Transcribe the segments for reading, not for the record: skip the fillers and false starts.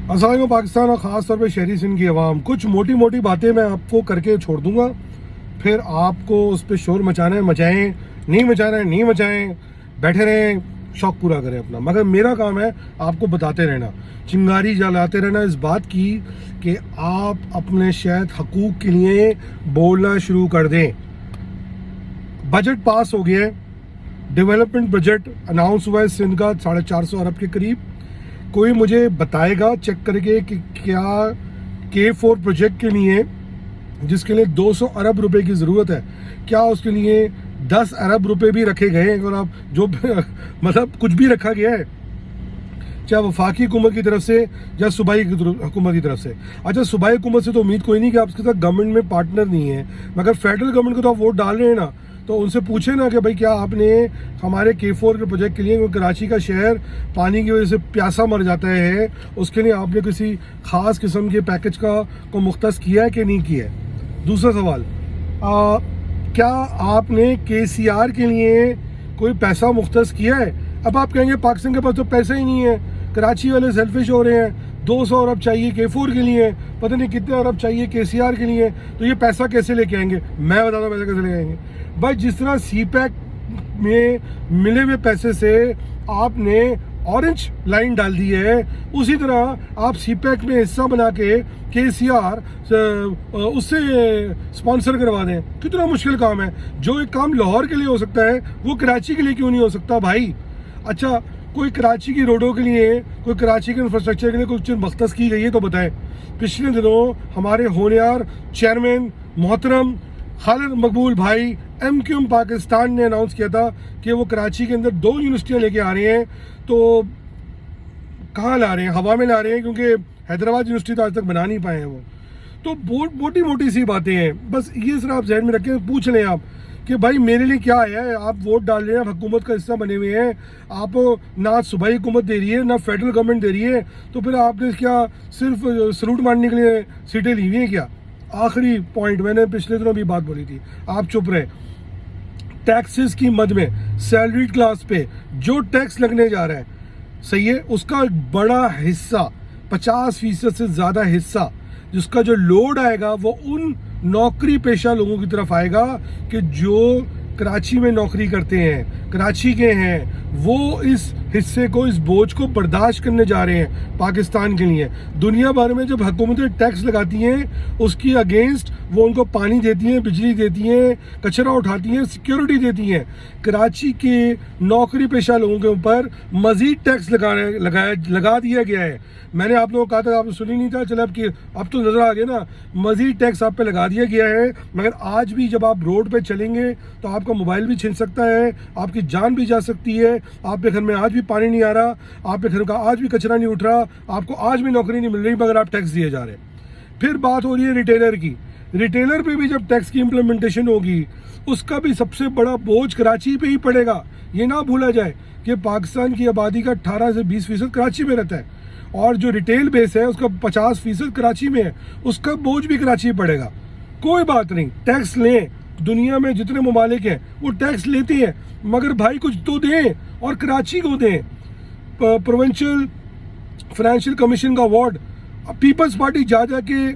अस्सलाम पाकिस्तान और ख़ास तौर पे शहरी सिंध की आवाम, कुछ मोटी मोटी बातें मैं आपको करके छोड़ दूंगा। फिर आपको उस पर शोर मचाना है मचाएं, नहीं मचाना है नहीं मचाएं, बैठे रहें, शौक पूरा करें अपना। मगर मेरा काम है आपको बताते रहना, चिंगारी जलाते रहना इस बात की कि आप अपने शायद हकूक़ के लिए बोलना शुरू कर दें। बजट पास हो गया है, डेवलपमेंट बजट अनाउंस हुआ है सिंध का 450 अरब के करीब। कोई मुझे बताएगा चेक करके कि क्या K4 प्रोजेक्ट के लिए जिसके लिए 200 अरब रुपए की ज़रूरत है, क्या उसके लिए 10 अरब रुपए भी रखे गए हैं? और आप जो मतलब कुछ भी रखा गया है, चाहे वफाकी हुकूमत की तरफ से या सूबाई हुकूमत की तरफ से। अच्छा, सूबाई हुकूमत से तो उम्मीद कोई नहीं कि आपके साथ गवर्नमेंट में पार्टनर नहीं है, मगर फेडरल गवर्नमेंट को तो आप वोट डाल रहे हैं ना, तो उनसे पूछे ना कि भाई क्या आपने हमारे K4 के प्रोजेक्ट के लिए, कराची का शहर पानी की वजह से प्यासा मर जाता है, उसके लिए आपने किसी ख़ास किस्म के पैकेज को मुख्तस किया है कि नहीं किया है? दूसरा सवाल, क्या आपने KCR के लिए कोई पैसा मुख्तस किया है? अब आप कहेंगे पाकिस्तान के पास तो पैसा ही नहीं है, कराची वाले सेल्फिश हो रहे हैं, 200 अरब चाहिए K4 के लिए, पता नहीं कितने अरब चाहिए KCR के लिए, तो ये पैसा कैसे लेके आएंगे? मैं बताता हूँ पैसा कैसे लेके आएंगे। भाई, जिस तरह CPEC में मिले हुए पैसे से आपने ऑरेंज लाइन डाल दी है, उसी तरह आप CPEC में हिस्सा बना के KCR उससे स्पॉन्सर करवा दें। कितना मुश्किल काम है। जो एक काम लाहौर के लिए हो सकता है वो कराची के लिए क्यों नहीं हो सकता भाई? अच्छा, कोई कराची की रोडों के लिए, कोई कराची के इंफ्रास्ट्रक्चर के लिए कुछ मख्तस की गई है तो बताएं। पिछले दिनों हमारे होनहार चेयरमैन मोहतरम खालिद मकबूल भाई MQM पाकिस्तान ने अनाउंस किया था कि वो कराची के अंदर 2 यूनिवर्सिटियाँ लेके आ रहे हैं। तो कहाँ ला रहे हैं? हवा में ला रहे हैं, क्योंकि हैदराबाद यूनिवर्सिटी तो आज तक बना नहीं पाए हैं वो। तो बहुत मोटी मोटी सी बातें हैं, बस ये सिर्फ आप जहन में रखें। पूछ लें आप कि भाई मेरे लिए क्या है, आप वोट डाल रहे हैं, आप हुकूमत का हिस्सा बने हुए हैं, आप ना सूबाई हुकूमत दे रही है ना फेडरल गवर्नमेंट दे रही है, तो फिर आपने क्या सिर्फ सलूट मारने के लिए सीटें ली हुई हैं क्या? आखिरी पॉइंट, मैंने पिछले दिनों भी बात बोली थी, आप चुप रहे। टैक्सेस की मद में सैलरीड क्लास पे जो टैक्स लगने जा रहा है, सही है, उसका एक बड़ा हिस्सा, 50% से ज़्यादा हिस्सा जिसका जो लोड आएगा वो उन नौकरी पेशा लोगों की तरफ आएगा कि जो कराची में नौकरी करते हैं, कराची के हैं, वो इस हिस्से को, इस बोझ को बर्दाश्त करने जा रहे हैं पाकिस्तान के लिए। दुनिया भर में जब हुकूमतें टैक्स लगाती हैं उसकी अगेंस्ट वो उनको पानी देती हैं, बिजली देती हैं, कचरा उठाती हैं, सिक्योरिटी देती हैं। कराची के नौकरी पेशा लोगों के ऊपर मजीद टैक्स लगा दिया गया है। मैंने आप लोगों को कहा था, आपने सुनी नहीं था, चलो अब तो नजर आ गया ना, मजीद टैक्स आप पे लगा दिया गया है। मगर आज भी जब आप रोड पे चलेंगे तो आपका मोबाइल भी छिन सकता है, आपकी जान भी जा सकती है, आपके घर में आज भी पानी नहीं आ रहा, आपके घर का आज भी कचरा नहीं उठ रहा, आपको आज भी नौकरी नहीं मिल रही, मगर आप टैक्स दिए जा रहे हैं। फिर बात हो रही है रिटेलर की। रिटेलर पे भी जब टैक्स की इम्प्लीमेंटेशन होगी, उसका भी सबसे बड़ा बोझ कराची पे ही पड़ेगा। ये ना भूला जाए कि पाकिस्तान की आबादी का 18 से 20% कराची में रहता है, और जो रिटेल बेस है उसका 50% कराची में है, उसका बोझ भी कराची में पड़ेगा। कोई बात नहीं, टैक्स लें, दुनिया में जितने ममालिक हैं वो टैक्स लेते हैं, मगर भाई कुछ तो दें, और कराची को दें। प्रोविंशियल फाइनेंशियल कमीशन का अवार्ड पीपल्स पार्टी जा के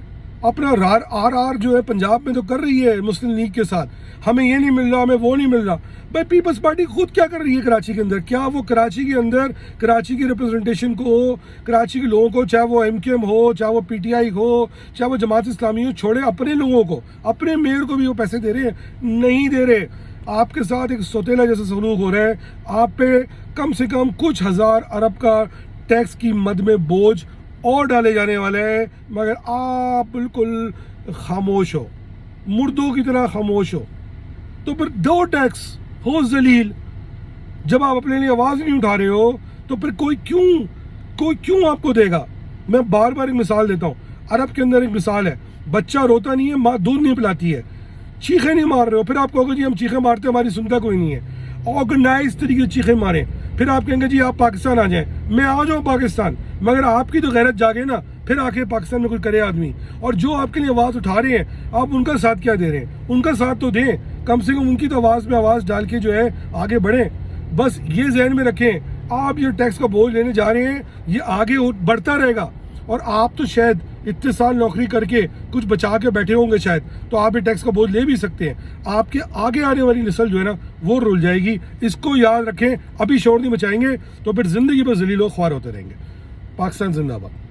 अपना RR जो है पंजाब में तो कर रही है मुस्लिम लीग के साथ, हमें ये नहीं मिल रहा, हमें वो नहीं मिल रहा। भाई पीपल्स पार्टी खुद क्या कर रही है कराची के अंदर? क्या वो कराची के अंदर कराची की रिप्रेजेंटेशन को, कराची के लोगों को, चाहे वो MQM हो, चाहे वो PTI हो, चाहे वो जमात इस्लामी हो, छोड़े अपने लोगों को, अपने मेयर को भी वो पैसे दे रहे हैं? नहीं दे रहे। आपके साथ एक सौतेला जैसा सलूक हो रहा है। आप पे कम से कम कुछ हज़ार अरब का टैक्स की मद में बोझ और डाले जाने वाले हैं, मगर आप बिल्कुल खामोश हो, मुर्दों की तरह खामोश हो। तो फिर दो टैक्स, हो जलील। जब आप अपने लिए आवाज़ नहीं उठा रहे हो तो फिर कोई क्यों आपको देगा? मैं बार बार एक मिसाल देता हूँ। अरब के अंदर एक मिसाल है, बच्चा रोता नहीं है, माँ दूध नहीं पिलाती है, चीखें नहीं मार रहे हो, फिर आप कहोगे जी हम चीखें मारते हैं, हमारी सुनता कोई नहीं है। ऑर्गेनाइज तरीके से चीखें मारें, फिर आप कहेंगे जी आप पाकिस्तान आ जाएं। मैं आ जाऊँ पाकिस्तान, मगर आपकी तो गैरत जागे ना, फिर आके पाकिस्तान में कुछ करे आदमी। और जो आपके लिए आवाज़ उठा रहे हैं, आप उनका साथ क्या दे रहे हैं? उनका साथ तो दें, कम से कम उनकी तो आवाज़ में आवाज़ डाल के जो है आगे बढ़ें। बस ये जहन में रखें, आप ये टैक्स का बोझ लेने जा रहे हैं, ये आगे बढ़ता रहेगा और आप तो शायद इतने साल नौकरी करके कुछ बचा के बैठे होंगे शायद, तो आप ये टैक्स का बोझ ले भी सकते हैं। आपके आगे आने वाली नस्ल जो है ना वो रुल जाएगी। इसको याद रखें। अभी शोर नहीं मचाएंगे तो फिर जिंदगी पर जलीलो ख्वार होते रहेंगे। पाकिस्तान जिंदाबाद।